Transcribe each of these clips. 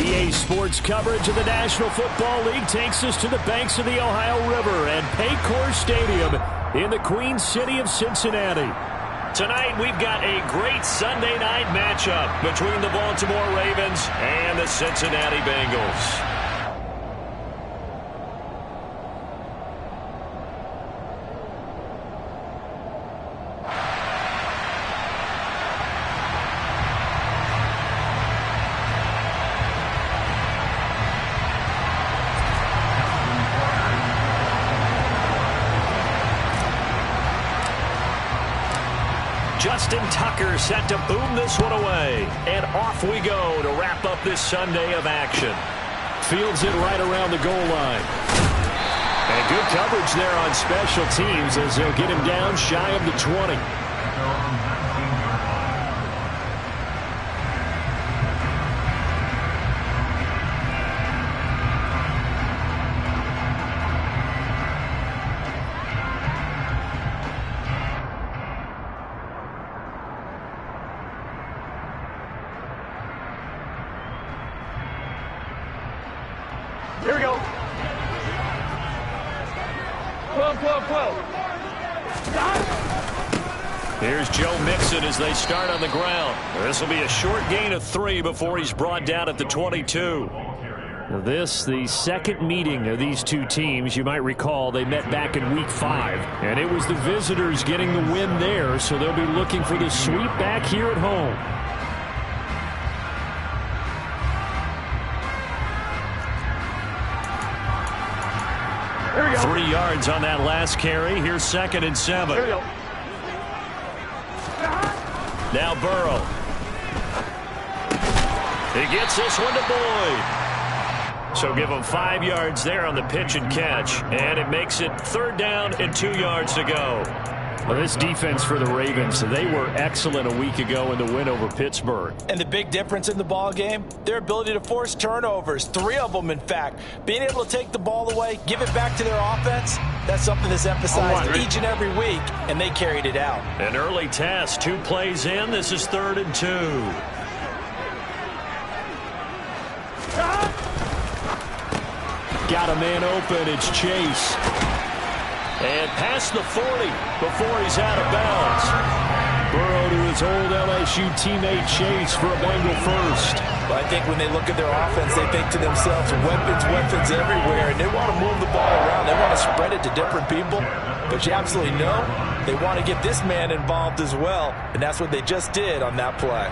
EA Sports coverage of the National Football League takes us to the banks of the Ohio River and Paycor Stadium in the Queen City of Cincinnati. Tonight, we've got a great Sunday night matchup between the Baltimore Ravens and the Cincinnati Bengals. Justin Tucker set to boom this one away. And off we go to wrap up this Sunday of action. Fields it right around the goal line. And good coverage there on special teams as they'll get him down shy of the 20. Here we go. 12, 12, 12. Here's Joe Mixon as they start on the ground. This will be a short gain of 3 before he's brought down at the 22. This, the second meeting of these two teams. You might recall they met back in Week 5. And it was the visitors getting the win there, so they'll be looking for the sweep back here at home. Here we go. 3 yards on that last carry. Here's 2nd and 7. Here we go. Now Burrow. He gets this one to Boyd. So give him 5 yards there on the pitch and catch. And it makes it 3rd down and 2 yards to go. Well, this defense for the Ravens, they were excellent a week ago in the win over Pittsburgh. And the big difference in the ball game, their ability to force turnovers, 3 of them in fact. Being able to take the ball away, give it back to their offense, that's something that's emphasized each and every week, and they carried it out. An early test, 2 plays in, this is 3rd and 2. Got a man open, it's Chase. And past the 40 before he's out of bounds. Burrow to his old LSU teammate Chase for a Bengal first. But I think when they look at their offense, they think to themselves, weapons, weapons everywhere, and they want to move the ball around. They want to spread it to different people. But you absolutely know they want to get this man involved as well, and that's what they just did on that play.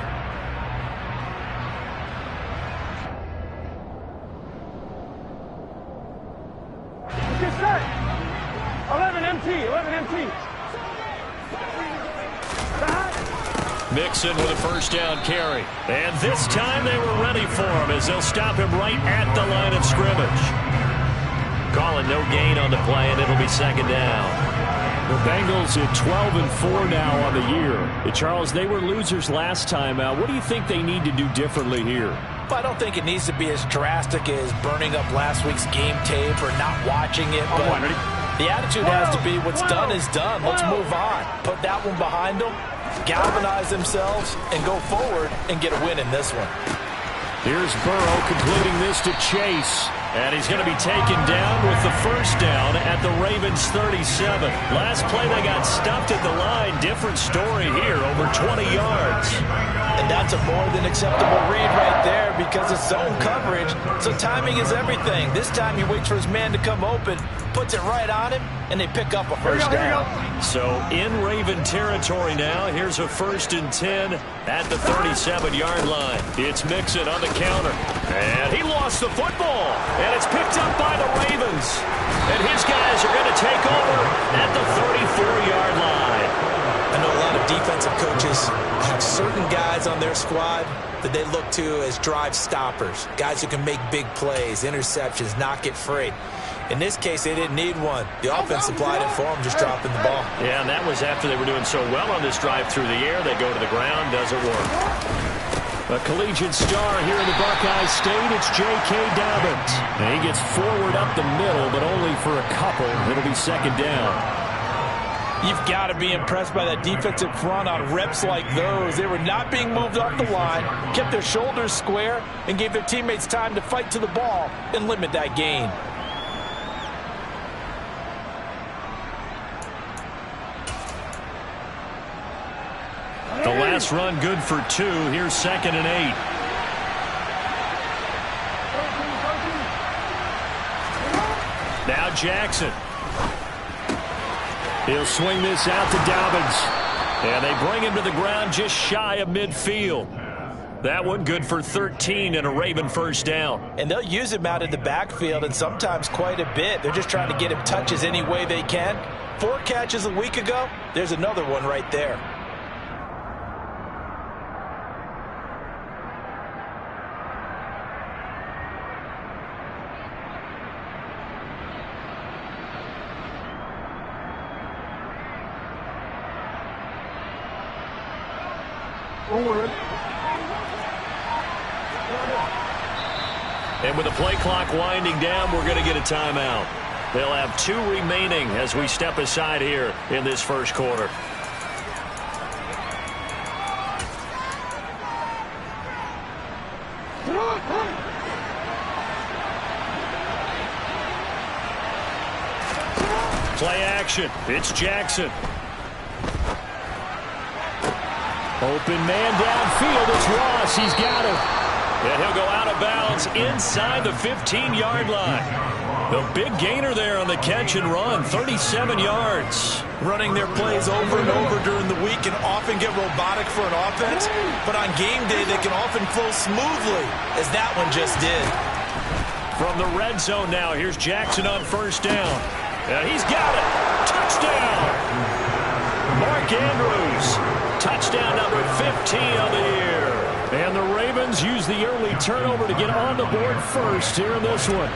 Get set. 11 MT, 11 MT. Mixon with a first down carry. And this time they were ready for him as they'll stop him right at the line of scrimmage. Calling no gain on the play, and it'll be 2nd down. The Bengals at 12-4 now on the year. Charles, they were losers last time out. What do you think they need to do differently here? I don't think it needs to be as drastic as burning up last week's game tape or not watching it. But the attitude has to be what's done is done. Let's move on. Put that one behind them, galvanize themselves, and go forward and get a win in this one. Here's Burrow completing this to Chase. And he's going to be taken down with the first down at the Ravens 37. Last play they got stuffed at the line. Different story here, over 20 yards. And that's a more than acceptable read right there because it's zone coverage, so timing is everything. This time he waits for his man to come open, puts it right on him, and they pick up a first down. So in Raven territory now, here's a 1st and 10 at the 37-yard line. It's Mixon on the counter. And he lost the football. And it's picked up by the Ravens. And his guys are going to take over at the 34-yard line. I know a lot of defensive coaches have certain guys on their squad that they look to as drive stoppers, guys who can make big plays, interceptions, knock it free. In this case, they didn't need one. The offense supplied it for them, just dropping the ball. Yeah, and that was after they were doing so well on this drive through the air. They go to the ground, doesn't work. A collegiate star here in the Buckeye State, it's J.K. Dobbins. And he gets forward up the middle, but only for a couple. It'll be 2nd down. You've got to be impressed by that defensive front on reps like those. They were not being moved off the line, kept their shoulders square, and gave their teammates time to fight to the ball and limit that gain. The last run good for 2. Here's 2nd and 8. Now Jackson. He'll swing this out to Dobbins. And they bring him to the ground just shy of midfield. That one good for 13 and a Raven first down. And they'll use him out in the backfield, and sometimes quite a bit. They're just trying to get him touches any way they can. 4 catches a week ago. There's another one right there. And with the play clock winding down, we're going to get a timeout. They'll have 2 remaining as we step aside here in this first quarter. Play action. It's Jackson. Open man downfield. It's Ross. He's got it. And he'll go out of bounds inside the 15-yard line. The big gainer there on the catch and run, 37 yards. Running their plays over and over during the week can often get robotic for an offense, but on game day they can often flow smoothly, as that one just did. From the red zone now, here's Jackson on first down. He's got it. Touchdown. Mark Andrews. Touchdown number 15 on the year. And the Ravens use the early turnover to get on the board first here in this one.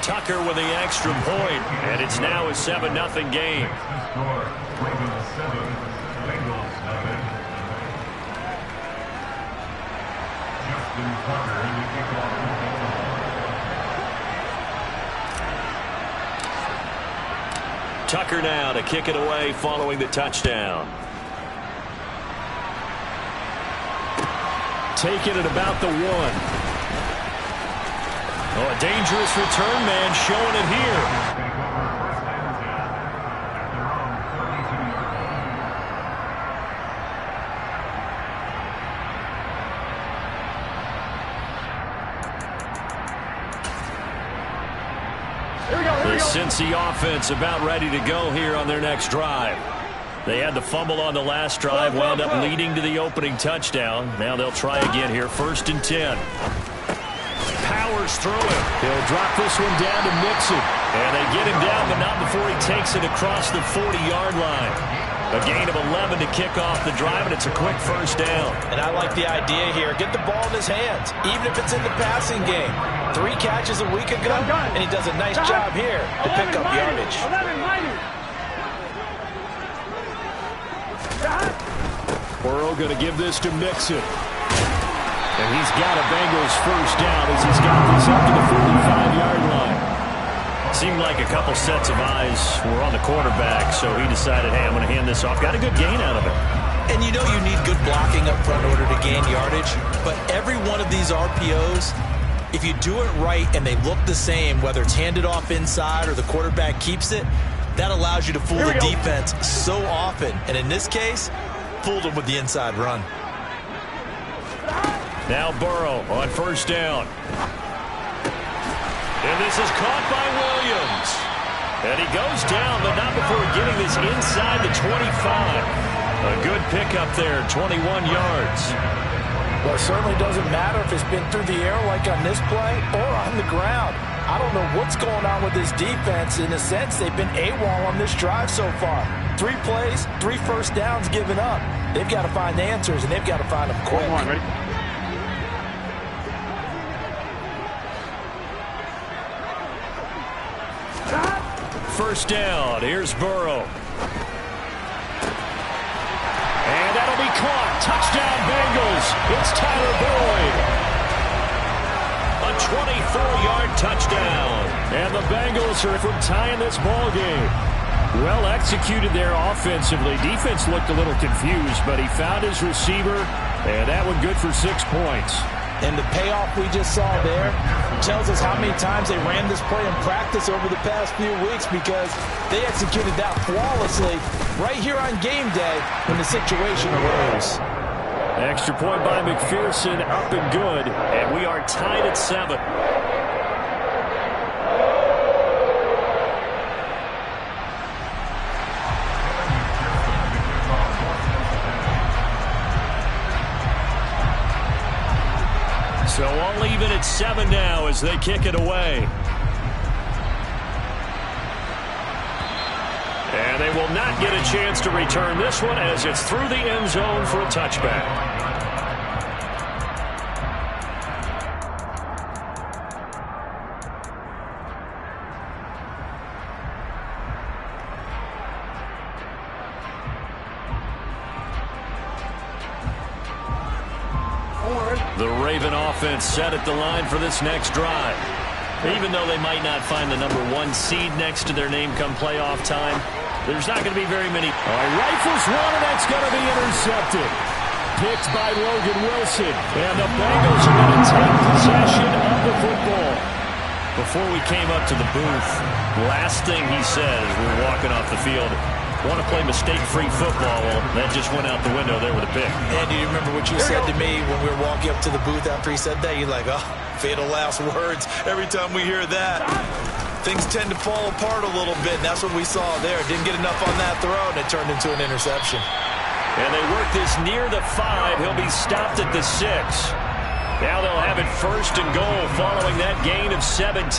Tucker with the extra point, and it's now a 7-0 game. Tucker now to kick it away following the touchdown. Take it at about the 1. Oh, a dangerous return man showing it here. The Cincy offense about ready to go here on their next drive. They had the fumble on the last drive, wound up leading to the opening touchdown. Now they'll try again here, 1st and 10. Powers through it. He'll drop this one down to Mixon. And they get him down, but not before he takes it across the 40-yard line. A gain of 11 to kick off the drive, and it's a quick first down. And I like the idea here. Get the ball in his hands, even if it's in the passing game. 3 catches a week ago, and he does a nice job here to pick up yardage. Burrow going to give this to Mixon. And he's got a Bengals first down as he's got this up to the 45-yard line. Seemed like a couple sets of eyes were on the quarterback, so he decided, hey, I'm going to hand this off. Got a good gain out of it. And you know you need good blocking up front in order to gain yardage, but every one of these RPOs, if you do it right and they look the same, whether it's handed off inside or the quarterback keeps it, that allows you to fool the defense so often. And in this case, fooled them with the inside run. Now Burrow on first down. And this is caught by Williams. And he goes down, but not before getting this inside the 25. A good pickup there, 21 yards. Well, it certainly doesn't matter if it's been through the air like on this play or on the ground. I don't know what's going on with this defense. In a sense, they've been AWOL on this drive so far. 3 plays, 3 first downs given up. They've got to find answers, and they've got to find them quick. Come on, ready? First down. Here's Burrow. And that'll be caught. Touchdown Bengals. It's Tyler Boyd. A 24-yard touchdown. And the Bengals are from tying this ball game. Well executed there offensively. Defense looked a little confused, but he found his receiver, and that one good for 6 points. And the payoff we just saw there tells us how many times they ran this play in practice over the past few weeks, because they executed that flawlessly right here on game day when the situation arose. Extra point by McPherson, up and good, and we are tied at 7. So all even at 7 now as they kick it away. And they will not get a chance to return this one as it's through the end zone for a touchback. The Raven offense set at the line for this next drive. Even though they might not find the number 1 seed next to their name come playoff time, there's not going to be very many. Rifles one, and that's going to be intercepted. Picked by Logan Wilson. And the Bengals are going to take possession of the football. Before we came up to the booth, last thing he said as we were walking off the field, want to play mistake-free football. Well, that just went out the window there with a pick. And do you remember what you said to me when we were walking up to the booth after he said that? You're like, oh, fatal last words. Every time we hear that, things tend to fall apart a little bit, and that's what we saw there. Didn't get enough on that throw, and it turned into an interception. And they work this near the 5. He'll be stopped at the 6. Now they'll have it 1st and goal following that gain of 17.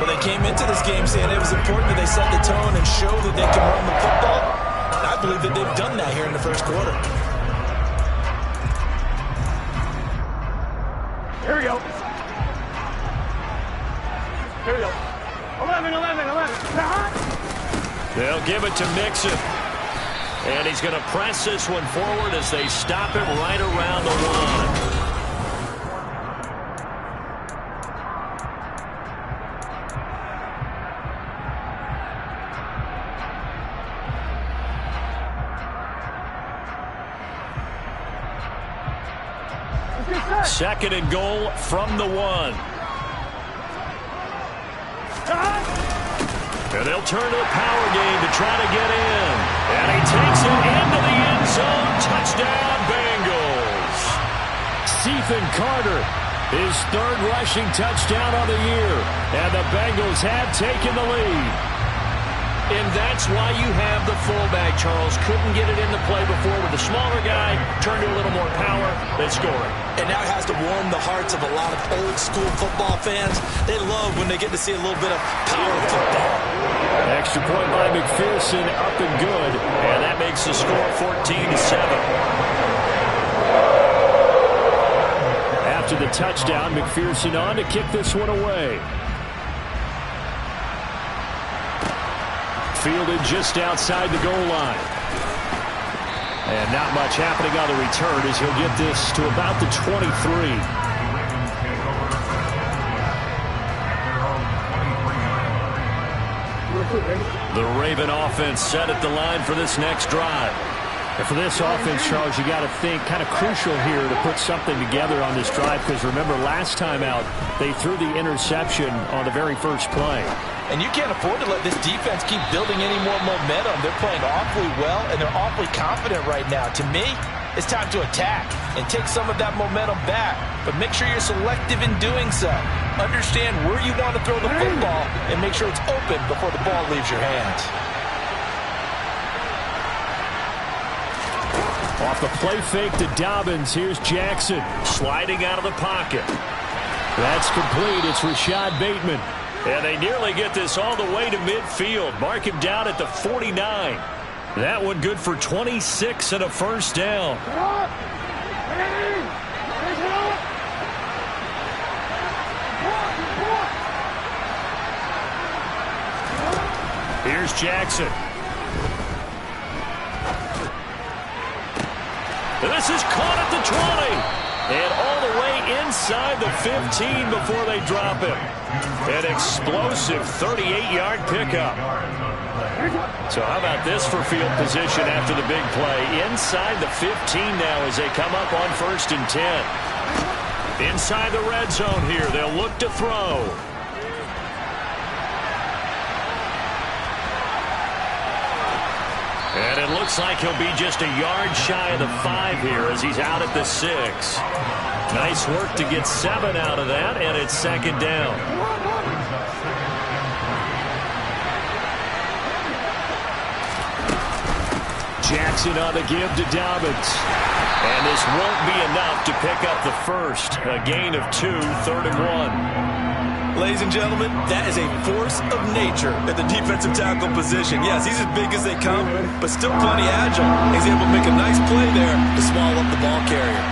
Well, they came into this game saying it was important that they set the tone and show that they can run the football. And I believe that they've done that here in the first quarter. Here we go. Here we go. 11, 11, 11. They'll give it to Mixon. And he's going to press this one forward as they stop him right around the 1. Second and goal from the 1. And they'll turn to the power game to try to get in. And he takes it into the end zone. Touchdown, Bengals. Stephen Carter, his 3rd rushing touchdown of the year. And the Bengals have taken the lead. And that's why you have the fullback, Charles. Couldn't get it into play before with the smaller guy. Turned to a little more power. They score it. And now it has to warm the hearts of a lot of old-school football fans. They love when they get to see a little bit of power football. Extra point by McPherson, up and good. And that makes the score 14-7. After the touchdown, McPherson on to kick this one away. Fielded just outside the goal line. And not much happening on the return as he'll get this to about the 23. The Raven offense set at the line for this next drive. And for this offense, Charles, you got to think kind of crucial here to put something together on this drive, because remember last time out they threw the interception on the very first play. And you can't afford to let this defense keep building any more momentum. They're playing awfully well, and they're awfully confident right now. To me, it's time to attack and take some of that momentum back. But make sure you're selective in doing so. Understand where you want to throw the football and make sure it's open before the ball leaves your hands. Off the play fake to Dobbins. Here's Jackson sliding out of the pocket. That's complete. It's Rashad Bateman. And they nearly get this all the way to midfield. Mark him down at the 49. That one good for 26 and a first down. Here's Jackson. This is caught at the 20. And all the way inside the 15 before they drop him. An explosive 38-yard pickup. So how about this for field position after the big play? Inside the 15 now as they come up on 1st and 10. Inside the red zone here. They'll look to throw. And it looks like he'll be just a yard shy of the 5 here as he's out at the 6. Nice work to get 7 out of that, and it's 2nd down. Jackson on the give to Dobbins. And this won't be enough to pick up the first. A gain of 2, 3rd and 1. Ladies and gentlemen, that is a force of nature at the defensive tackle position. Yes, he's as big as they come, but still plenty agile. He's able to make a nice play there to swallow up the ball carrier.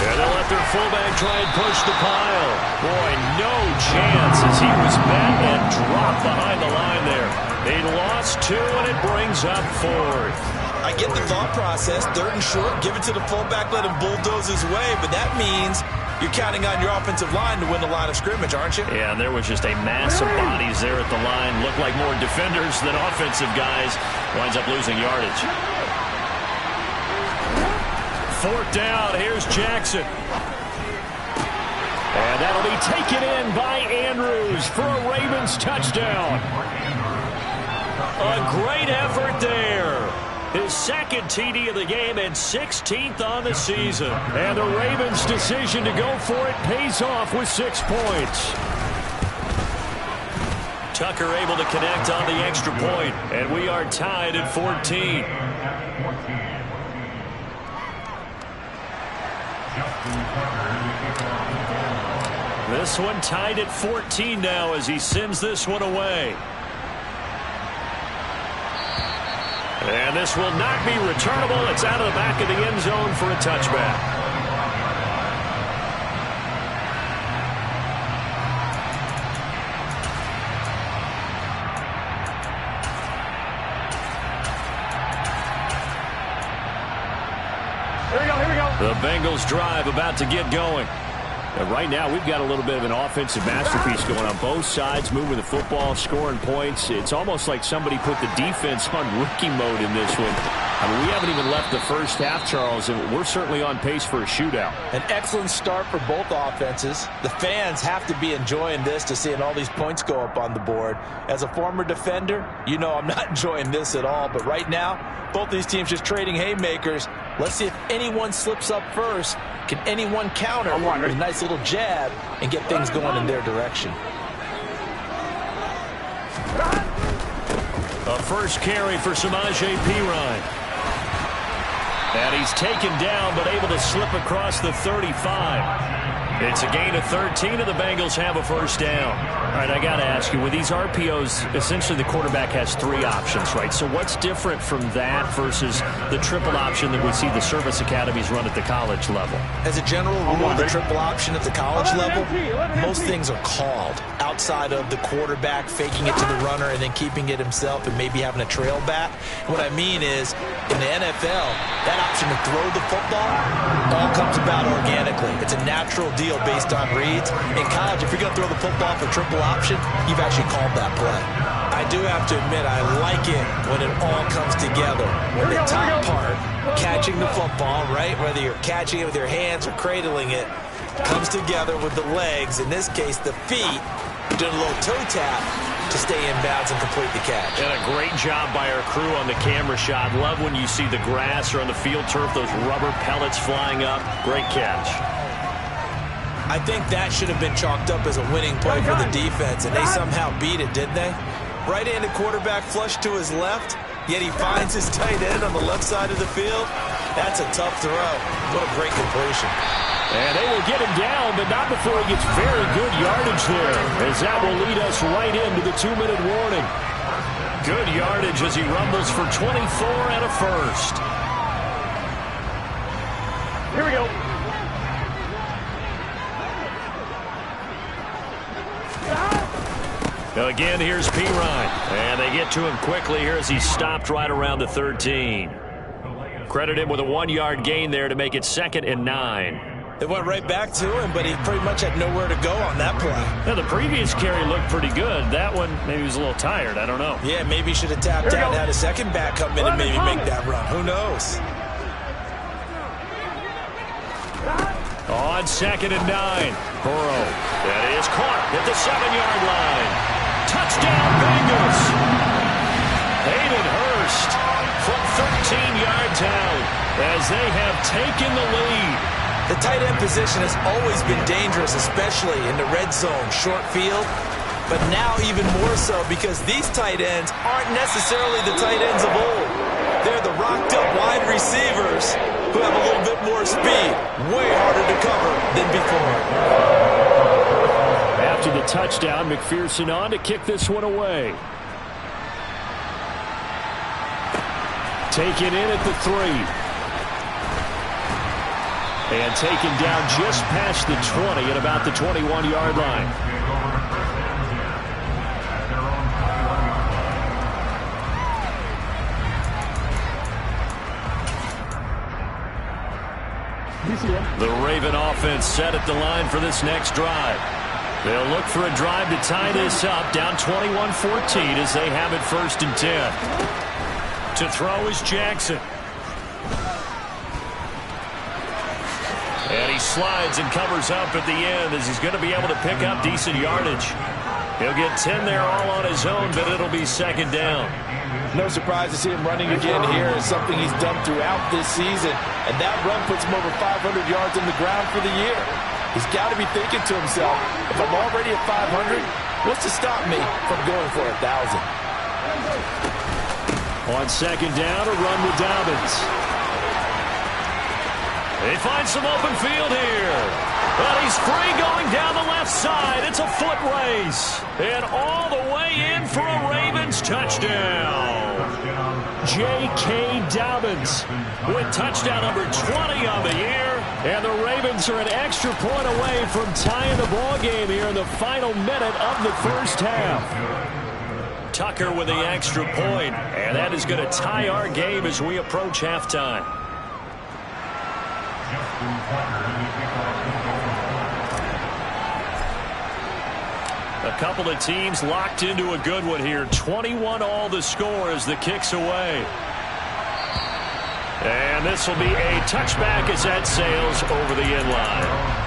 And they'll let their fullback try and push the pile. Boy, no chance as he was met and dropped behind the line there. He lost 2, and it brings up 4th. I get the thought process. 3rd and short, give it to the fullback, let him bulldoze his way, but that means you're counting on your offensive line to win the line of scrimmage, aren't you? Yeah, and there was just a mass of bodies there at the line. Looked like more defenders than offensive guys. Winds up losing yardage. 4th down. Here's Jackson. And that'll be taken in by Andrews for a Ravens touchdown. A great effort there. His 2nd TD of the game and 16th on the season. And the Ravens' decision to go for it pays off with 6 points. Tucker able to connect on the extra point, and we are tied at 14. This one tied at 14 now as he sends this one away. And this will not be returnable. It's out of the back of the end zone for a touchback. Here we go. The Bengals drive about to get going. And right now, we've got a little bit of an offensive masterpiece going on both sides, moving the football, scoring points. It's almost like somebody put the defense on rookie mode in this one. I mean, we haven't even left the first half, Charles, and we're certainly on pace for a shootout. An excellent start for both offenses. The fans have to be enjoying this to seeing all these points go up on the board. As a former defender, you know I'm not enjoying this at all. But right now, both these teams just trading haymakers. Let's see if anyone slips up first. Can anyone counter with a nice little jab and get things going in their direction? A first carry for Samaje Perine. And he's taken down, but able to slip across the 35. It's a gain of 13, and the Bengals have a first down. All right, I got to ask you, with these RPOs, essentially the quarterback has 3 options, right? So what's different from that versus the triple option that we see the service academies run at the college level? As a general rule, the triple option at the college level, most things are called outside of the quarterback faking it to the runner and then keeping it himself and maybe having a trail back. What I mean is, in the NFL, that option to throw the football all comes about organically. It's a natural deal based on reads. In college, if you're going to throw the football for triple option, you've actually called that play. I do have to admit, I like it when it all comes together. When the top part, catching the football, right, whether you're catching it with your hands or cradling it, comes together with the legs, in this case the feet, doing a little toe tap to stay in bounds and complete the catch. And a great job by our crew on the camera shot. Love when you see the grass or on the field turf, those rubber pellets flying up. Great catch. I think that should have been chalked up as a winning play for the defense, and they somehow beat it, didn't they? Right-handed quarterback flush to his left, yet he finds his tight end on the left side of the field. That's a tough throw. What a great completion. And they will get him down, but not before he gets very good yardage there, as that will lead us right into the 2-minute warning. Good yardage as he rumbles for 24 and a first. Here we go. Again, here's Perine. And they get to him quickly here as he's stopped right around the 13. Credit him with a 1-yard gain there to make it 2nd and 9. It went right back to him, but he pretty much had nowhere to go on that play. Now, the previous carry looked pretty good. That one, maybe he was a little tired. I don't know. Yeah, maybe he should have tapped out and had a second back come in and maybe make that run. Who knows? On 2nd and 9. Burrow. That is caught at the 7-yard line. Touchdown, Bengals. Hayden Hurst from 13 yards out as they have taken the lead. The tight end position has always been dangerous, especially in the red zone, short field. But now even more so because these tight ends aren't necessarily the tight ends of old. They're the rocked-up wide receivers who have a little bit more speed, way harder to cover than before. After the touchdown, McPherson on to kick this one away. Taken in at the 3. And taken down just past the 20 at about the 21-yard line. The Raven offense set at the line for this next drive. They'll look for a drive to tie this up, down 21-14 as they have it 1st and 10. To throw is Jackson. And he slides and covers up at the end as he's going to be able to pick up decent yardage. He'll get 10 there all on his own, but it'll be 2nd down. No surprise to see him running again here. It's something he's done throughout this season. And that run puts him over 500 yards on the ground for the year. He's got to be thinking to himself, if I'm already at 500, what's to stop me from going for 1,000? On 2nd down, a run with Dobbins. They find some open field here. But he's free going down the left side. It's a foot race. And all the way in for a Ravens touchdown. J.K. Dobbins with touchdown number 20 on the year. And the Ravens are an extra point away from tying the ball game here in the final minute of the 1st half. Tucker with the extra point. And that is going to tie our game as we approach halftime. A couple of teams locked into a good one here. 21 all the score as the kick's away. And this will be a touchback as that sails over the end line.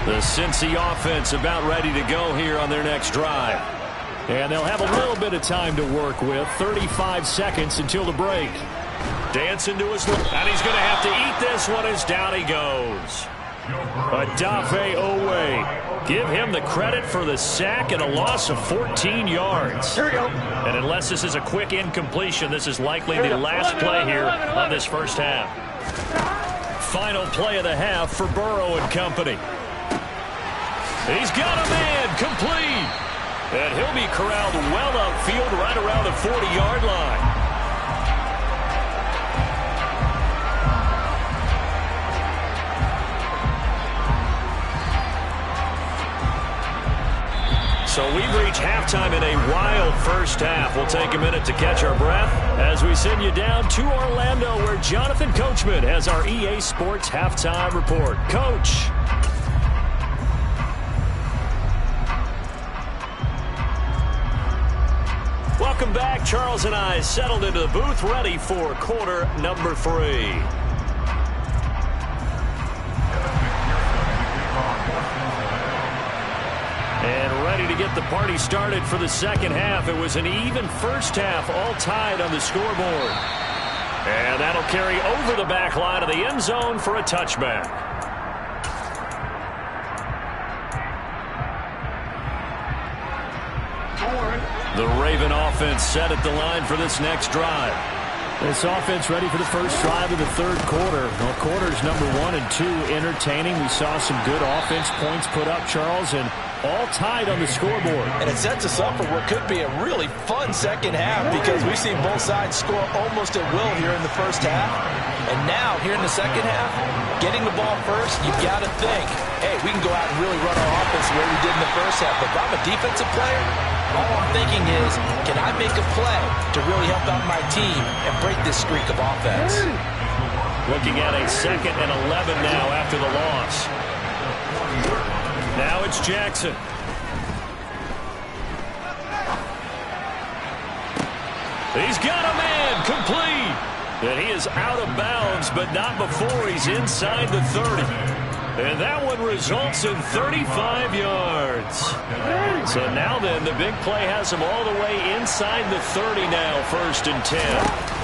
The Cincy offense about ready to go here on their next drive. And they'll have a little bit of time to work with. 35 seconds until the break. Dancing to his left. And he's going to have to eat this one as down he goes. Adafe Owe. Give him the credit for the sack and a loss of 14 yards. Here we go. And unless this is a quick incompletion, this is likely the last play here of this 1st half. Final play of the half for Burrow and company. He's got a man complete. And he'll be corralled well upfield right around the 40-yard line. So we've reached halftime in a wild 1st half. We'll take a minute to catch our breath as we send you down to Orlando where Jonathan Coachman has our EA Sports halftime report. Coach. Welcome back. Charles and I settled into the booth ready for quarter number 3. And ready to get the party started for the 2nd half. It was an even 1st half, all tied on the scoreboard. And that'll carry over the back line of the end zone for a touchback. The Raven offense set at the line for this next drive. This offense ready for the first drive of the third quarter. Well, quarters number 1 and 2 entertaining. We saw some good offense points put up, Charles, and all tied on the scoreboard. And it sets us up for what could be a really fun second half because we've seen both sides score almost at will here in the first half. And now, here in the second half, getting the ball first, you've got to think, hey, we can go out and really run our offense the way we did in the first half. But if I'm a defensive player, all I'm thinking is, can I make a play to really help out my team and break this streak of offense? Looking at a 2nd and 11 now after the loss. Now it's Jackson. He's got a man complete. And he is out of bounds, but not before he's inside the 30. And that one results in 35 yards. So now then, the big play has him all the way inside the 30 now, 1st and 10.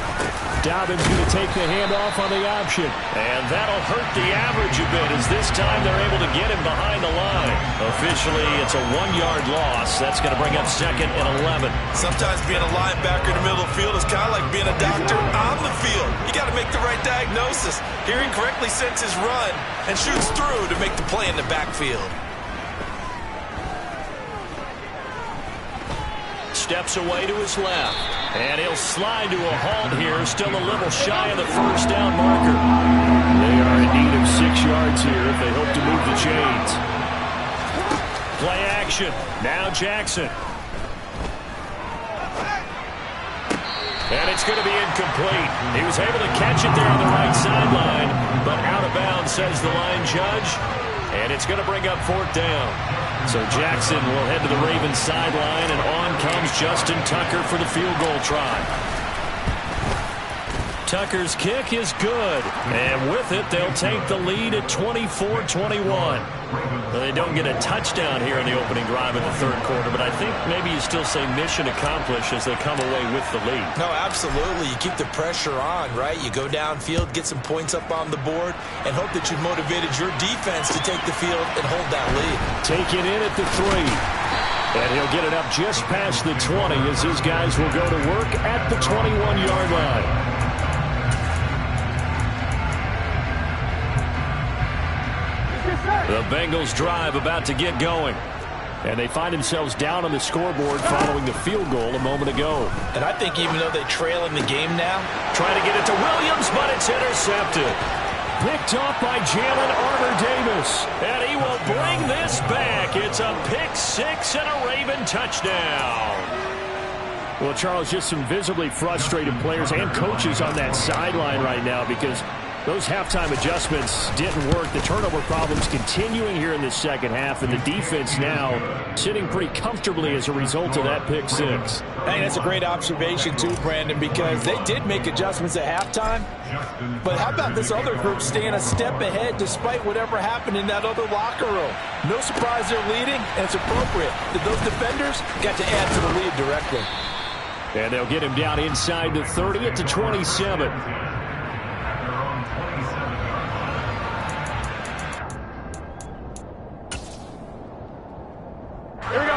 Dobbins going to take the handoff on the option. And that'll hurt the average a bit as this time they're able to get him behind the line. Officially, it's a 1-yard loss. That's going to bring up 2nd and 11. Sometimes being a linebacker in the middle of the field is kind of like being a doctor on the field. You got to make the right diagnosis. Here he correctly sets his run and shoots through to make the play in the backfield. Steps away to his left. And he'll slide to a halt here. Still a little shy of the first down marker. They are in need of 6 yards here if they hope to move the chains. Play action. Now Jackson. And it's going to be incomplete. He was able to catch it there on the right sideline, but out of bounds, says the line judge. And it's going to bring up 4th down. So Jackson will head to the Ravens sideline, and on comes Justin Tucker for the field goal try. Tucker's kick is good, and with it, they'll take the lead at 24-21. They don't get a touchdown here in the opening drive of the third quarter, but I think maybe you still say mission accomplished as they come away with the lead. No, absolutely. You keep the pressure on, right? You go downfield, get some points up on the board, and hope that you've motivated your defense to take the field and hold that lead. Take it in at the 3. And he'll get it up just past the 20 as his guys will go to work at the 21-yard line. The Bengals drive about to get going. And they find themselves down on the scoreboard following the field goal a moment ago. And I think even though they trail in the game now, trying to get it to Williams, but it's intercepted. Picked off by Jalen Armour-Davis. And he will bring this back. It's a pick 6 and a Raven touchdown. Well, Charles, just some visibly frustrated players and coaches on that sideline right now because those halftime adjustments didn't work. The turnover problems continuing here in the second half, and the defense now sitting pretty comfortably as a result of that pick 6. I think that's a great observation too, Brandon, because they did make adjustments at halftime. But how about this other group staying a step ahead despite whatever happened in that other locker room? No surprise they're leading, and it's appropriate that those defenders got to add to the lead directly. And they'll get him down inside the 30 at the 27.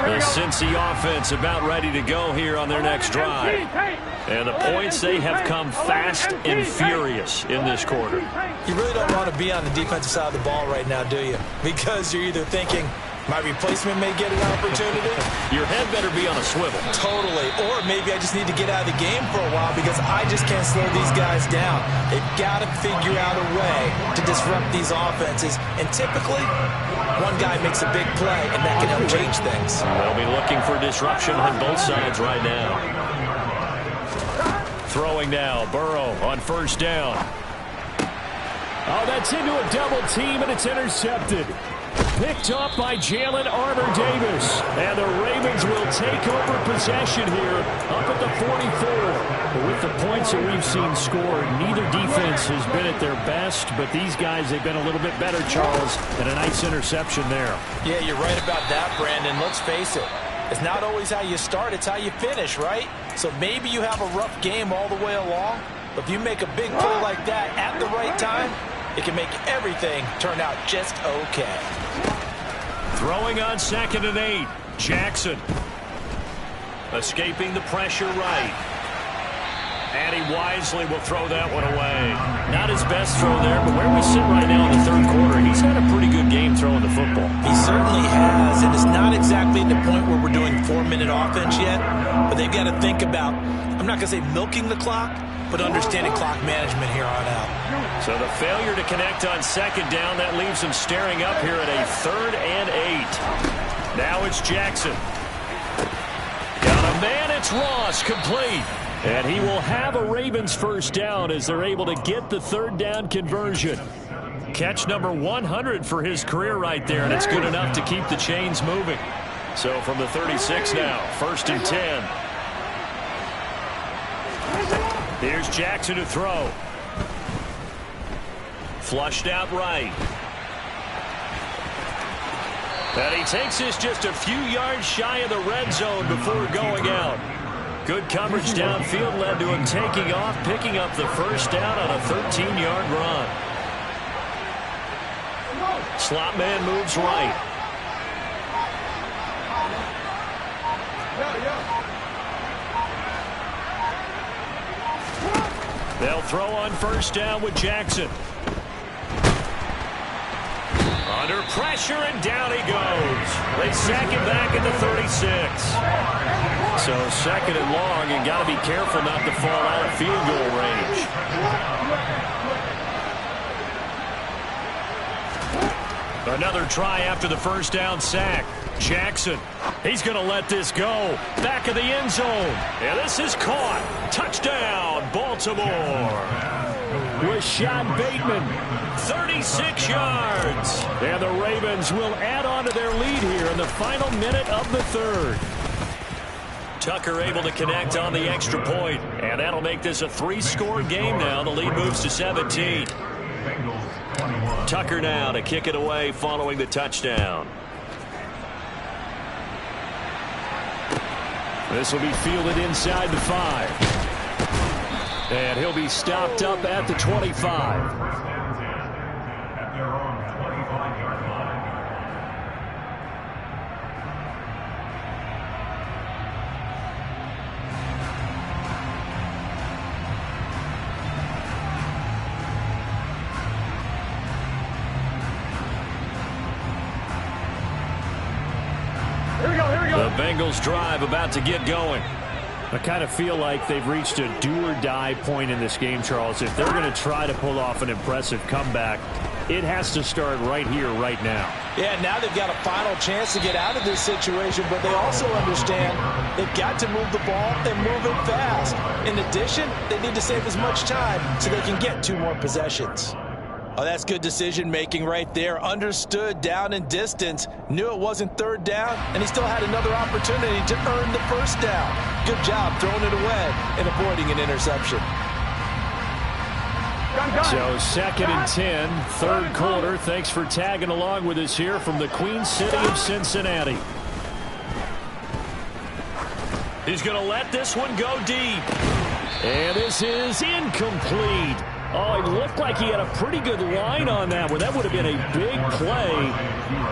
The Cincy offense about ready to go here on their next drive. And the points, they have come fast and furious in this quarter. You really don't want to be on the defensive side of the ball right now, do you? Because you're either thinking, my replacement may get an opportunity. Your head better be on a swivel. Totally. Or maybe I just need to get out of the game for a while because I just can't slow these guys down. They've got to figure out a way to disrupt these offenses. And typically, one guy makes a big play, and that can help change things. They'll be looking for disruption on both sides right now. Throwing now, Burrow on first down. Oh, that's into a double team, and it's intercepted. Picked up by Jalen Armour-Davis. And the Ravens will take over possession here up at the 44. With the points that we've seen scored, neither defense has been at their best, but these guys, they've been a little bit better, Charles, and a nice interception there. Yeah, you're right about that, Brandon. Let's face it. It's not always how you start, it's how you finish, right? So maybe you have a rough game all the way along, but if you make a big play like that at the right time, it can make everything turn out just okay. Throwing on 2nd and 8. Jackson. Escaping the pressure right. And he wisely will throw that one away. Not his best throw there, but where we sit right now in the third quarter, he's had a pretty good game throwing the football. He certainly has, and it's not exactly at the point where we're doing 4-minute offense yet, but they've got to think about, I'm not going to say milking the clock, but understanding clock management here on out. So the failure to connect on second down, that leaves him staring up here at a 3rd and 8. Now it's Jackson. Got a man, it's Ross, complete. And he will have a Ravens first down as they're able to get the 3rd down conversion. Catch number 100 for his career right there, and it's good enough to keep the chains moving. So from the 36 now, 1st and 10. Here's Jackson to throw. Flushed out right. And he takes this just a few yards shy of the red zone before going out. Good coverage downfield led to him taking off, picking up the first down on a 13-yard run. Slot man moves right. They'll throw on first down with Jackson. Under pressure, and down he goes. They sack him back at the 36. So 2nd and long, and got to be careful not to fall out of field goal range. Another try after the first down sack. Jackson, he's going to let this go. Back of the end zone. And this is caught. Touchdown, Baltimore. Rashad Bateman, 36 yards. And the Ravens will add on to their lead here in the final minute of the 3rd. Tucker able to connect on the extra point. And that'll make this a 3-score game now. The lead moves to 17. Tucker now to kick it away following the touchdown. This will be fielded inside the 5. And he'll be stopped up at the 25. The Bengals drive about to get going. I kind of feel like they've reached a do-or-die point in this game, Charles. If they're going to try to pull off an impressive comeback, it has to start right here, right now. Yeah, now they've got a final chance to get out of this situation, but they also understand they've got to move the ball and move it fast. In addition, they need to save as much time so they can get 2 more possessions. Oh, that's good decision-making right there. Understood down and distance. Knew it wasn't 3rd down, and he still had another opportunity to earn the first down. Good job throwing it away and avoiding an interception. So 2nd and 10, 3rd quarter. Thanks for tagging along with us here from the Queen City of Cincinnati. He's going to let this one go deep. And this is incomplete. Oh, it looked like he had a pretty good line on that one. That would have been a big play,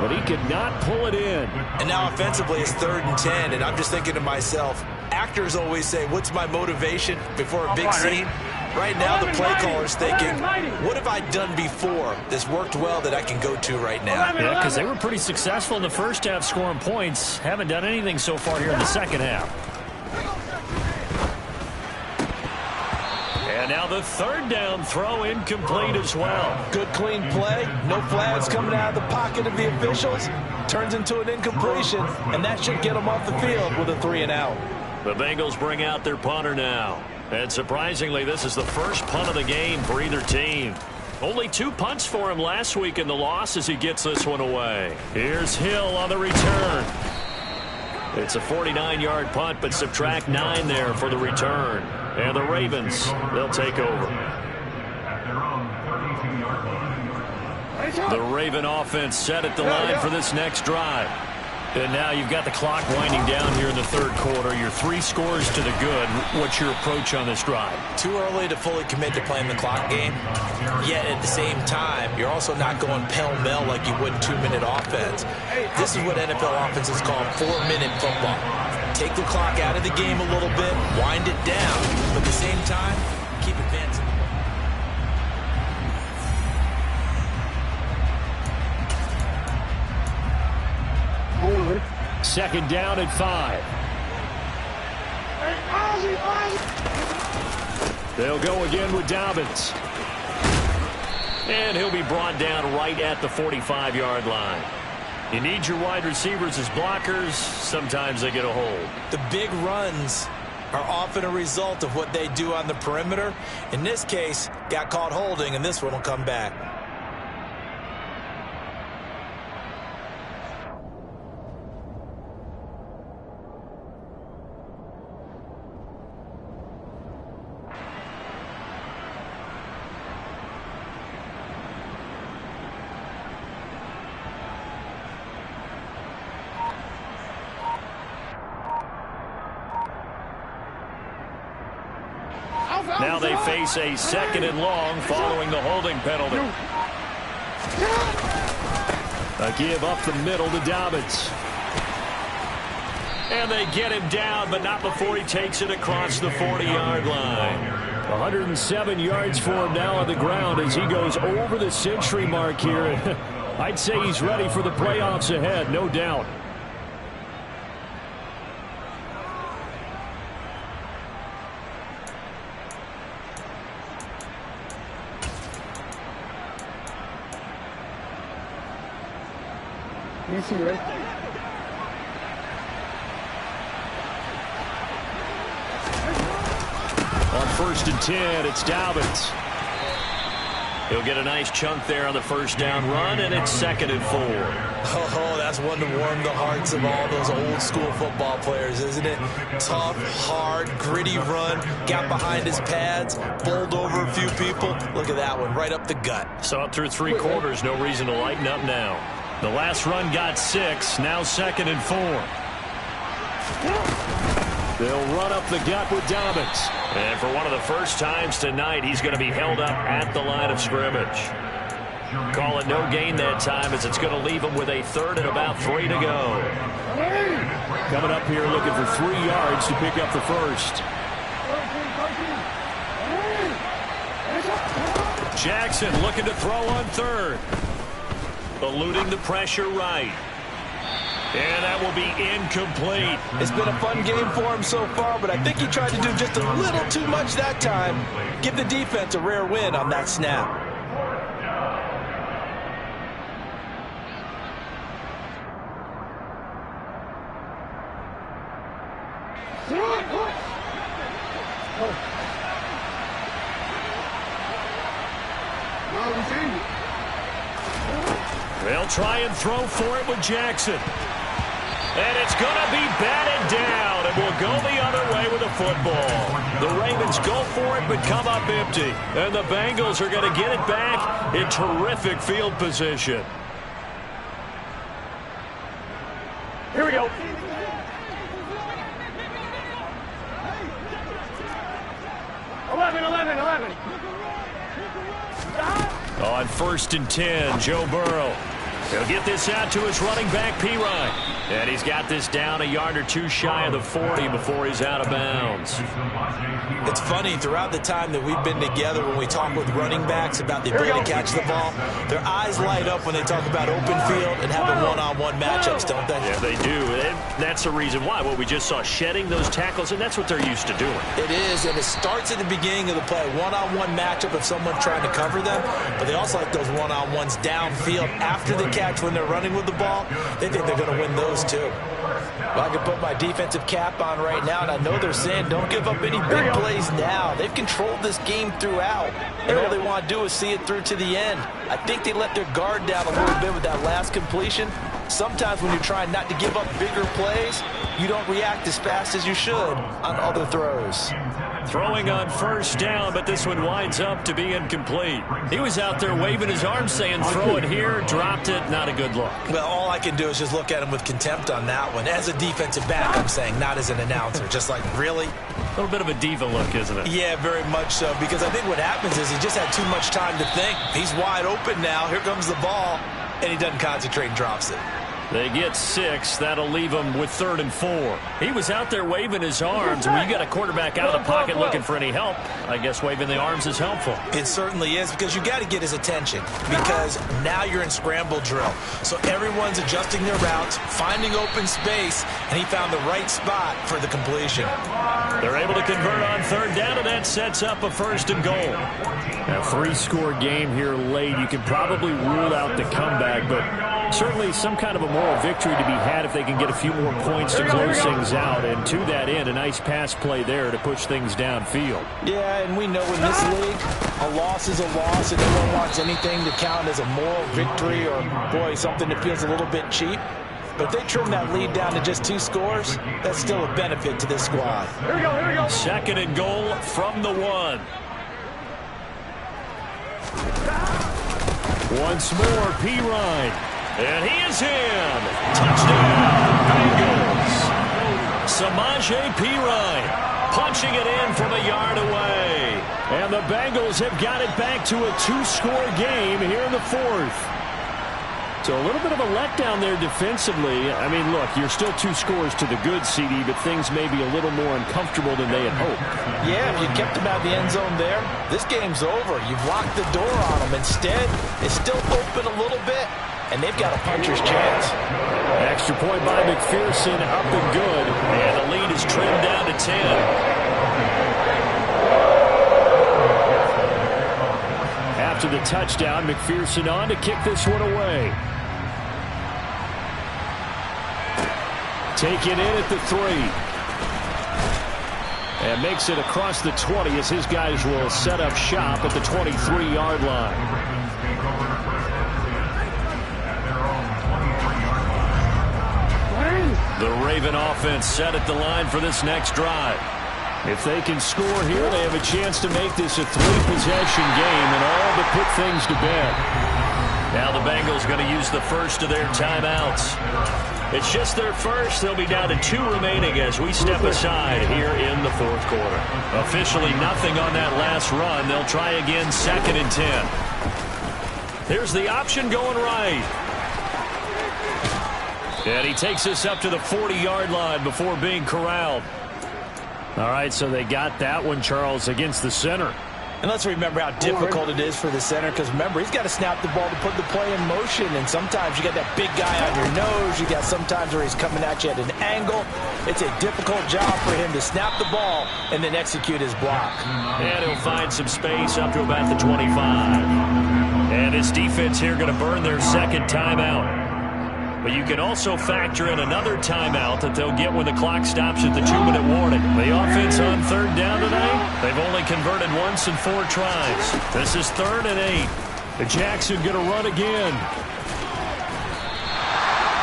but he could not pull it in. And now offensively it's 3rd and 10, and I'm just thinking to myself, actors always say, what's my motivation before a big scene? Right now the play caller's thinking, what have I done before that's worked well that I can go to right now? Yeah, because they were pretty successful in the first half scoring points. Haven't done anything so far here in the second half. And now the 3rd down throw incomplete as well. Good clean play. No flags coming out of the pocket of the officials. Turns into an incompletion, and that should get them off the field with a 3 and out. The Bengals bring out their punter now. And surprisingly, this is the first punt of the game for either team. Only 2 punts for him last week in the loss as he gets this one away. Here's Hill on the return. It's a 49-yard punt, but subtract 9 there for the return. And the Ravens, they'll take over. The Raven offense set at the line for this next drive. And now you've got the clock winding down here in the 3rd quarter. You're 3 scores to the good. What's your approach on this drive? Too early to fully commit to playing the clock game. Yet at the same time, you're also not going pell-mell like you would 2-minute offense. This is what NFL offenses call 4-minute football. Take the clock out of the game a little bit, wind it down, but at the same time, keep advancing. Second down at 5. They'll go again with Dobbins. And he'll be brought down right at the 45-yard line. You need your wide receivers as blockers. Sometimes they get a hold. The big runs are often a result of what they do on the perimeter. In this case, got caught holding, and this one will come back. Now they face a second and long following the holding penalty. A give up the middle to Dobbins. And they get him down, but not before he takes it across the 40-yard line. 107 yards for him now on the ground as he goes over the century mark here. I'd say he's ready for the playoffs ahead, no doubt. On 1st and 10, it's Dobbins. He'll get a nice chunk there on the first down run, and it's 2nd and 4. Oh, that's one to warm the hearts of all those old school football players, isn't it? Tough, hard, gritty run, got behind his pads, bowled over a few people. Look at that one, right up the gut. Saw it through 3 quarters, no reason to lighten up now. The last run got 6, now 2nd and 4. They'll run up the gut with Dobbins. And for one of the first times tonight, he's going to be held up at the line of scrimmage. Call it no gain that time as it's going to leave him with a 3rd and about 3 to go. Coming up here looking for 3 yards to pick up the first. Jackson looking to throw on 3rd. Eluding the pressure right. And that will be incomplete. It's been a fun game for him so far, but I think he tried to do just a little too much that time. Give the defense a rare win on that snap. They'll try and throw for it with Jackson. And it's going to be batted down, and will go the other way with the football. The Ravens go for it, but come up empty. And the Bengals are going to get it back in terrific field position. Here we go. On 1st and 10, Joe Burrow. He'll get this out to his running back, P-Ryan. And he's got this down a yard or 2 shy of the 40 before he's out of bounds. It's funny, throughout the time that we've been together, when we talk with running backs about the ability to catch the ball, their eyes light up when they talk about open field and having one-on-one matchups, don't they? Yeah, they do. And that's the reason why. What we just saw, shedding those tackles, and that's what they're used to doing. It is, and it starts at the beginning of the play. One-on-one matchup of someone trying to cover them, but they also like those one-on-ones downfield after the catch when they're running with the ball. They think they're going to win those too. Well, I can put my defensive cap on right now, and I know they're saying don't give up any big plays now. They've controlled this game throughout, and all they want to do is see it through to the end. I think they let their guard down a little bit with that last completion. Sometimes when you're trying not to give up bigger plays, you don't react as fast as you should on other throws. Throwing on 1st down, but this one winds up to be incomplete. He was out there waving his arms saying throw it here, dropped it, not a good look. Well, all I can do is just look at him with contempt on that one. As a defensive back, I'm saying, not as an announcer. Just like, really? A little bit of a diva look, isn't it? Yeah, very much so, because I think what happens is he just had too much time to think. He's wide open now. Here comes the ball, and he doesn't concentrate and drops it. They get 6. That'll leave them with 3rd and 4. He was out there waving his arms. When you got a quarterback out of the pocket looking for any help, I guess waving the arms is helpful. It certainly is, because you got to get his attention, because now you're in scramble drill. So everyone's adjusting their routes, finding open space, and he found the right spot for the completion. They're able to convert on 3rd down, and that sets up a 1st and goal. A 3-score game here late. You can probably rule out the comeback, but certainly some kind of a moral victory to be had if they can get a few more points to close things out. And to that end, a nice pass play there to push things downfield. Yeah, and we know in this league, a loss is a loss, and no one wants anything to count as a moral victory or, boy, something that feels a little bit cheap. But if they trim that lead down to just 2 scores, that's still a benefit to this squad. Here we go, here we go. 2nd and goal from the 1. Once more, Pirine. And he is in. Touchdown, Bengals. Samaje Pirine punching it in from a yard away. And the Bengals have got it back to a 2-score game here in the 4th. So a little bit of a letdown there defensively. I mean, look, you're still 2 scores to the good, CD, but things may be a little more uncomfortable than they had hoped. Yeah, if you kept them out of the end zone there, this game's over. You've locked the door on them. Instead, it's still open a little bit, and they've got a puncher's chance. Extra point by McPherson, up and good. And the lead is trimmed down to 10. After the touchdown, McPherson on to kick this one away. Taken in at the 3. And makes it across the 20 as his guys will set up shop at the 23-yard line. The Raven offense set at the line for this next drive. If they can score here, they have a chance to make this a 3-possession game and all but put things to bed. Now the Bengals going to use the first of their timeouts. It's just their first. They'll be down to 2 remaining as we step aside here in the 4th quarter. Officially nothing on that last run. They'll try again 2nd and 10. Here's the option going right. And he takes us up to the 40-yard line before being corralled. All right, so they got that one, Charles, against the center. And let's remember how difficult it is for the center, because remember, he's got to snap the ball to put the play in motion, and sometimes you got that big guy on your nose. You got sometimes where he's coming at you at an angle. It's a difficult job for him to snap the ball and then execute his block. And he'll find some space up to about the 25. And his defense here going to burn their 2nd timeout. But you can also factor in another timeout that they'll get when the clock stops at the 2-minute warning. The offense on 3rd down today, they've only converted once in 4 tries. This is 3rd and 8. Jackson going to run again.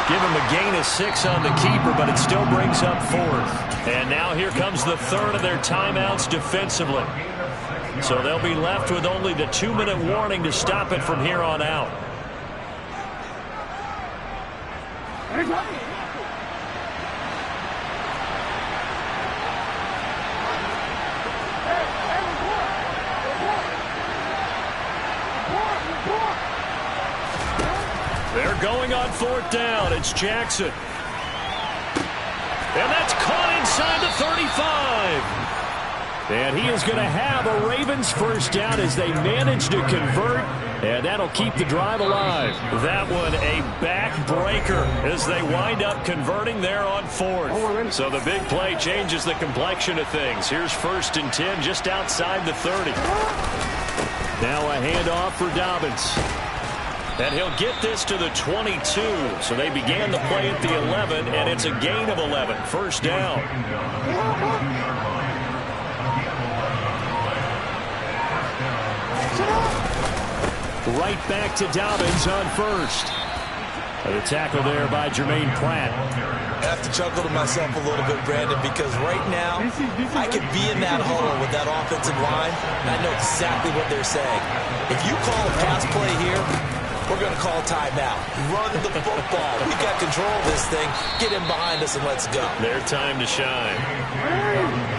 Give him a gain of 6 on the keeper, but it still brings up 4th. And now here comes the 3rd of their timeouts defensively. So they'll be left with only the 2-minute warning to stop it from here on out. They're going on 4th down. It's Jackson. And that's caught inside the 35. And he is going to have a Ravens 1st down as they manage to convert. And that'll keep the drive alive. That one a backbreaker as they wind up converting there on 4th. So the big play changes the complexion of things. Here's 1st and 10 just outside the 30. Now a handoff for Dobbins. And he'll get this to the 22. So they began the play at the 11, and it's a gain of 11. 1st down. Right back to Dobbins on 1st. The tackle there by Jermaine Pratt. I have to chuckle to myself a little bit, Brandon, because right now I could be in that huddle with that offensive line, and I know exactly what they're saying. If you call a pass play here, we're going to call timeout. Run the football. We got control of this thing. Get him behind us and let's go. Their time to shine.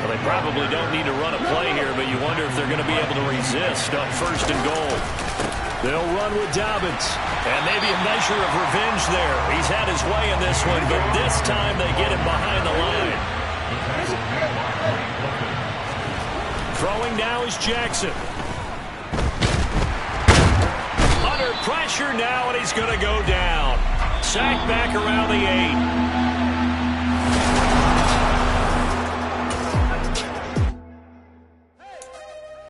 Well, they probably don't need to run a play here, but you wonder if they're going to be able to resist on 1st and goal. They'll run with Dobbins. And maybe a measure of revenge there. He's had his way in this one, but this time they get him behind the line. Throwing now is Jackson. Under pressure now, and he's going to go down. Sacked back around the 8.